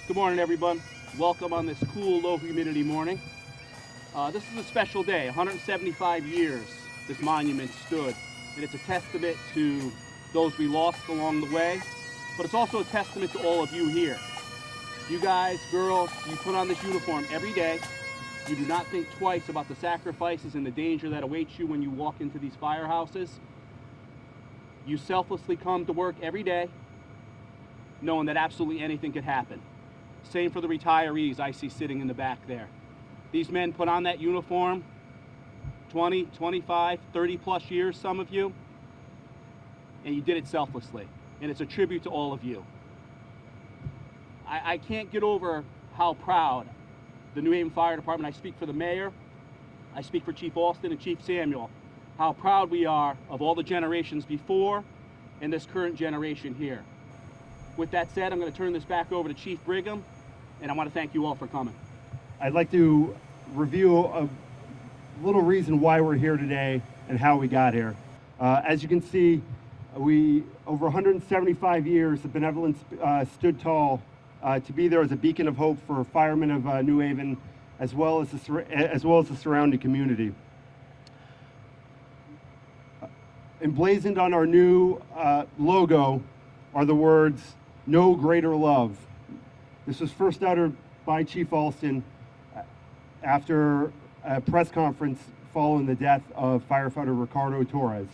Good morning, everyone. Welcome on this cool, low humidity morning. This is a special day. 175 years this monument stood, and it's a testament to those we lost along the way, but it's also a testament to all of you here. You guys, girls, you put on this uniform every day. You do not think twice about the sacrifices and the danger that awaits you when you walk into these firehouses. You selflessly come to work every day knowing that absolutely anything could happen. Same for the retirees I see sitting in the back there. These men put on that uniform 20, 25, 30 plus years, some of you, and you did it selflessly. And it's a tribute to all of you. I can't get over how proud the New Haven Fire Department, I speak for the mayor, I speak for Chief Alston and Chief Samuel, how proud we are of all the generations before and this current generation here. With that said, I'm going to turn this back over to Chief Brigham, and I want to thank you all for coming. I'd like to review a little reason why we're here today and how we got here. As you can see, over 175 years, the Benevolent stood tall to be there as a beacon of hope for firemen of New Haven, as well as the surrounding community. Emblazoned on our new logo are the words, "No greater love." This was first uttered by Chief Alston after a press conference following the death of firefighter Ricardo Torres.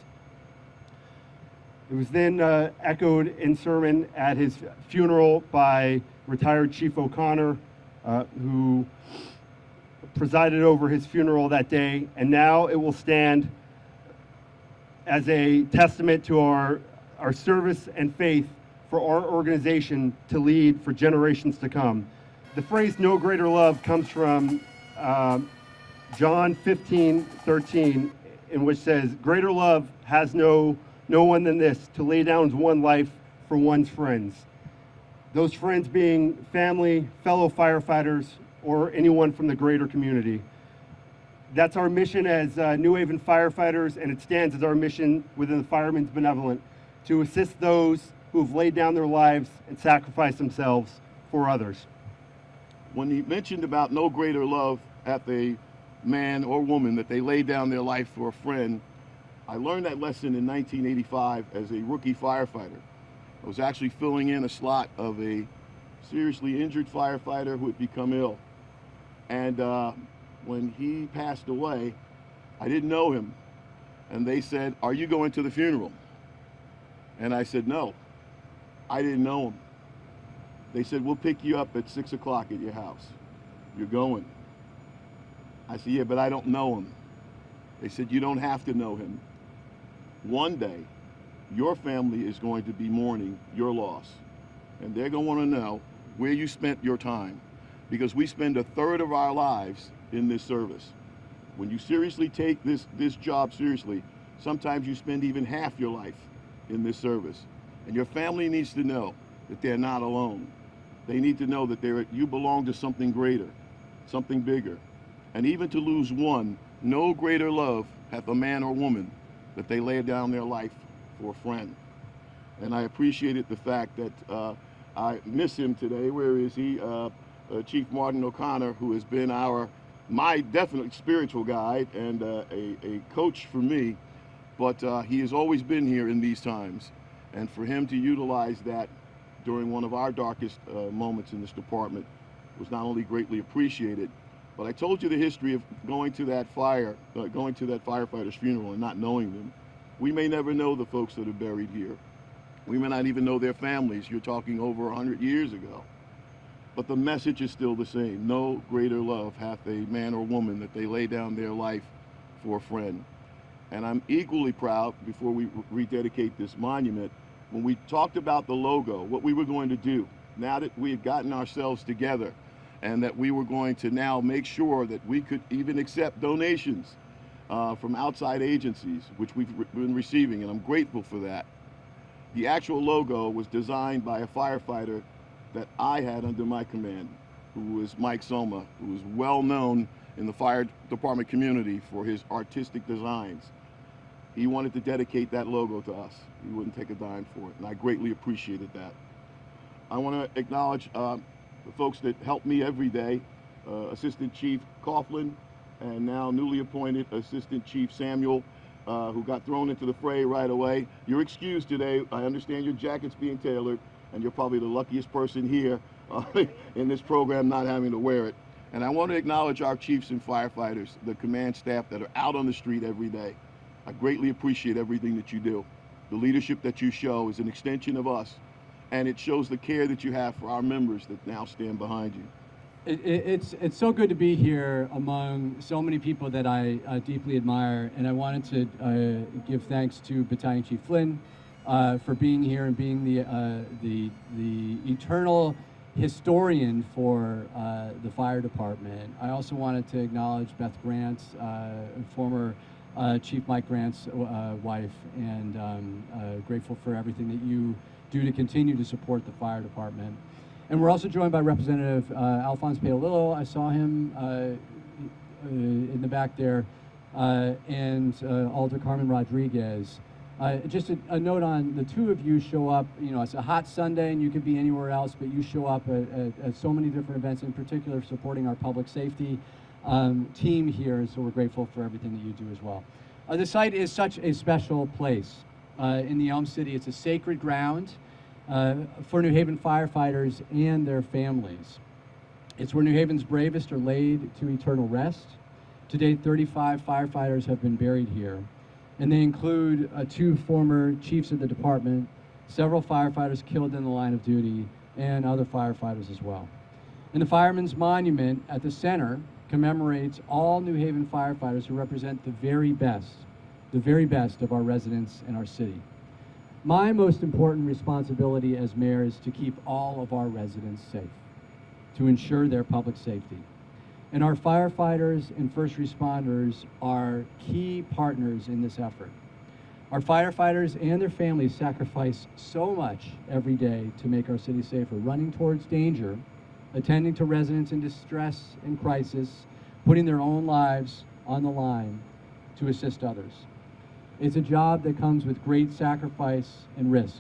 It was then echoed in sermon at his funeral by retired Chief O'Connor, who presided over his funeral that day, and now it will stand as a testament to our service and faith for our organization to lead for generations to come. The phrase "no greater love" comes from John 15:13, in which says, "Greater love has no one than this, to lay down one's life for one's friends." Those friends being family, fellow firefighters, or anyone from the greater community. That's our mission as New Haven firefighters, and it stands as our mission within the Firemen's Benevolent, to assist those who have laid down their lives and sacrificed themselves for others. When he mentioned about no greater love hath a man or woman that they lay down their life for a friend, I learned that lesson in 1985 as a rookie firefighter. I was actually filling in a slot of a seriously injured firefighter who had become ill. And when he passed away, I didn't know him. And they said, "Are you going to the funeral?" And I said, "No, I didn't know him." They said, "We'll pick you up at 6 o'clock at your house. You're going." I said, "Yeah, but I don't know him." They said, "You don't have to know him. One day, your family is going to be mourning your loss, and they're going to want to know where you spent your time, because we spend a third of our lives in this service. When you seriously take this job seriously, sometimes you spend even half your life in this service. And your family needs to know that they're not alone. They need to know that you belong to something greater, something bigger. And even to lose one, no greater love hath a man or woman that they lay down their life for a friend." And I appreciated the fact that I miss him today. Where is he? Chief Martin O'Connor, who has been my definite spiritual guide and a coach for me, but he has always been here in these times. And for him to utilize that during one of our darkest moments in this department was not only greatly appreciated, but I told you the history of going to that firefighter's funeral and not knowing them. We may never know the folks that are buried here. We may not even know their families. You're talking over 100 years ago. But the message is still the same. No greater love hath a man or woman that they lay down their life for a friend. And I'm equally proud, before we rededicate this monument, when we talked about the logo, what we were going to do, now that we had gotten ourselves together, and that we were going to now make sure that we could even accept donations from outside agencies, which we've been receiving, and I'm grateful for that. The actual logo was designed by a firefighter that I had under my command, who was Mike Soma, who was well known in the fire department community for his artistic designs. He wanted to dedicate that logo to us. He wouldn't take a dime for it, and I greatly appreciated that. I want to acknowledge the folks that help me every day, Assistant Chief Coughlin, and now newly appointed Assistant Chief Samuel, who got thrown into the fray right away. You're excused today. I understand your jacket's being tailored, and you're probably the luckiest person here in this program not having to wear it. And I want to acknowledge our chiefs and firefighters, the command staff that are out on the street every day. I greatly appreciate everything that you do. The leadership that you show is an extension of us, and it shows the care that you have for our members that now stand behind you. It's so good to be here among so many people that I deeply admire, and I wanted to give thanks to Battalion Chief Flynn for being here and being the eternal historian for the fire department. I also wanted to acknowledge Beth Grant's, former Chief Mike Grant's wife, and grateful for everything that you do to continue to support the fire department. And we're also joined by Representative Alphonse Paolillo. I saw him in the back there, and Alder Carmen Rodriguez. Just a note on the two of you show up, you know, it's a hot Sunday and you could be anywhere else, but you show up at so many different events, in particular supporting our public safety team here, so we're grateful for everything that you do as well. The site is such a special place in the Elm City. It's a sacred ground for New Haven firefighters and their families. It's where New Haven's bravest are laid to eternal rest. To date, 35 firefighters have been buried here, and they include 2 former chiefs of the department, several firefighters killed in the line of duty, and other firefighters as well. And the Firemen's Monument at the center commemorates all New Haven firefighters who represent the very best of our residents and our city. My most important responsibility as mayor is to keep all of our residents safe, to ensure their public safety. And our firefighters and first responders are key partners in this effort. Our firefighters and their families sacrifice so much every day to make our city safer, running towards danger, attending to residents in distress and crisis, putting their own lives on the line to assist others. It's a job that comes with great sacrifice and risk,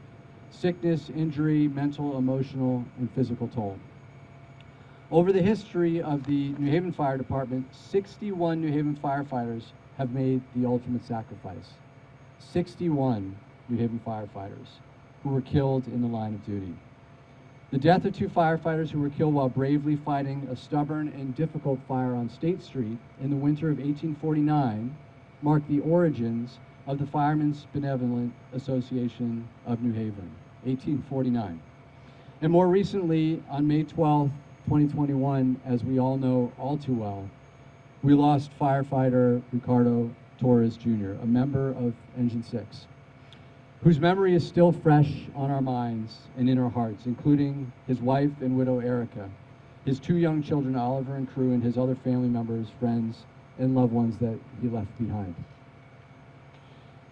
sickness, injury, mental, emotional, and physical toll. Over the history of the New Haven Fire Department, 61 New Haven firefighters have made the ultimate sacrifice. 61 New Haven firefighters who were killed in the line of duty. The death of 2 firefighters who were killed while bravely fighting a stubborn and difficult fire on State Street in the winter of 1849 marked the origins of the Firemen's Benevolent Association of New Haven, 1849. And more recently, on May 12, 2021, as we all know all too well, we lost firefighter Ricardo Torres Jr., a member of Engine 6, whose memory is still fresh on our minds and in our hearts, including his wife and widow Erica, his 2 young children Oliver and Crew, and his other family members, friends, and loved ones that he left behind.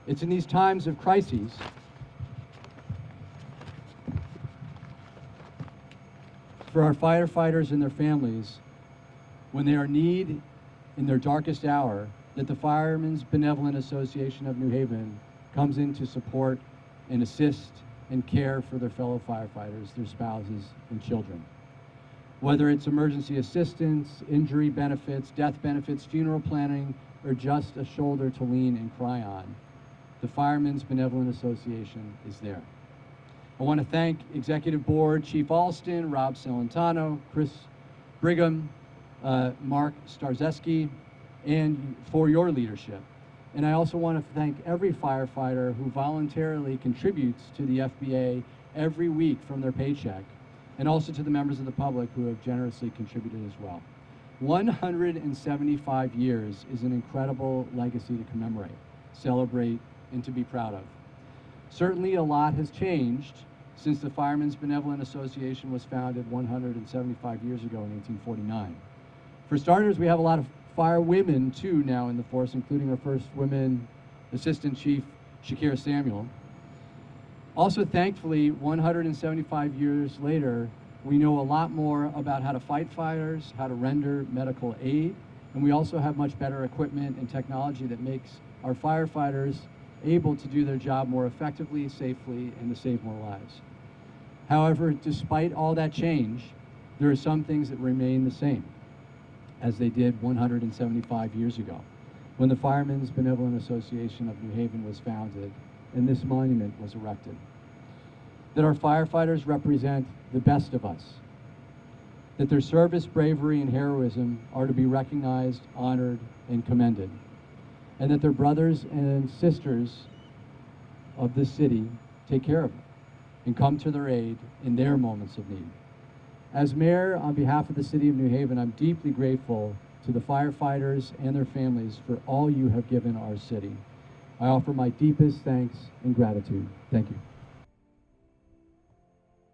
It's in these times of crises for our firefighters and their families, when they are in need in their darkest hour, that the Firemen's Benevolent Association of New Haven comes in to support and assist and care for their fellow firefighters, their spouses, and children. Whether it's emergency assistance, injury benefits, death benefits, funeral planning, or just a shoulder to lean and cry on, the Firemen's Benevolent Association is there. I want to thank Executive Board Chief Alston, Rob Celentano, Chris Brigham, Mark Starzeski, and for your leadership. And I also want to thank every firefighter who voluntarily contributes to the FBA every week from their paycheck, and also to the members of the public who have generously contributed as well. 175 years is an incredible legacy to commemorate, celebrate, and to be proud of. Certainly a lot has changed since the Firemen's Benevolent Association was founded 175 years ago in 1849. For starters, we have a lot of fire women too now in the force, including our first women Assistant Chief Shakira Samuel. Also, thankfully, 175 years later, we know a lot more about how to fight fires, how to render medical aid, and we also have much better equipment and technology that makes our firefighters able to do their job more effectively, safely, and to save more lives. However, despite all that change, there are some things that remain the same as they did 175 years ago, when the Firemen's Benevolent Association of New Haven was founded and this monument was erected. That our firefighters represent the best of us, that their service, bravery, and heroism are to be recognized, honored, and commended, and that their brothers and sisters of this city take care of them and come to their aid in their moments of need. As mayor, on behalf of the city of New Haven, I'm deeply grateful to the firefighters and their families for all you have given our city. I offer my deepest thanks and gratitude. Thank you.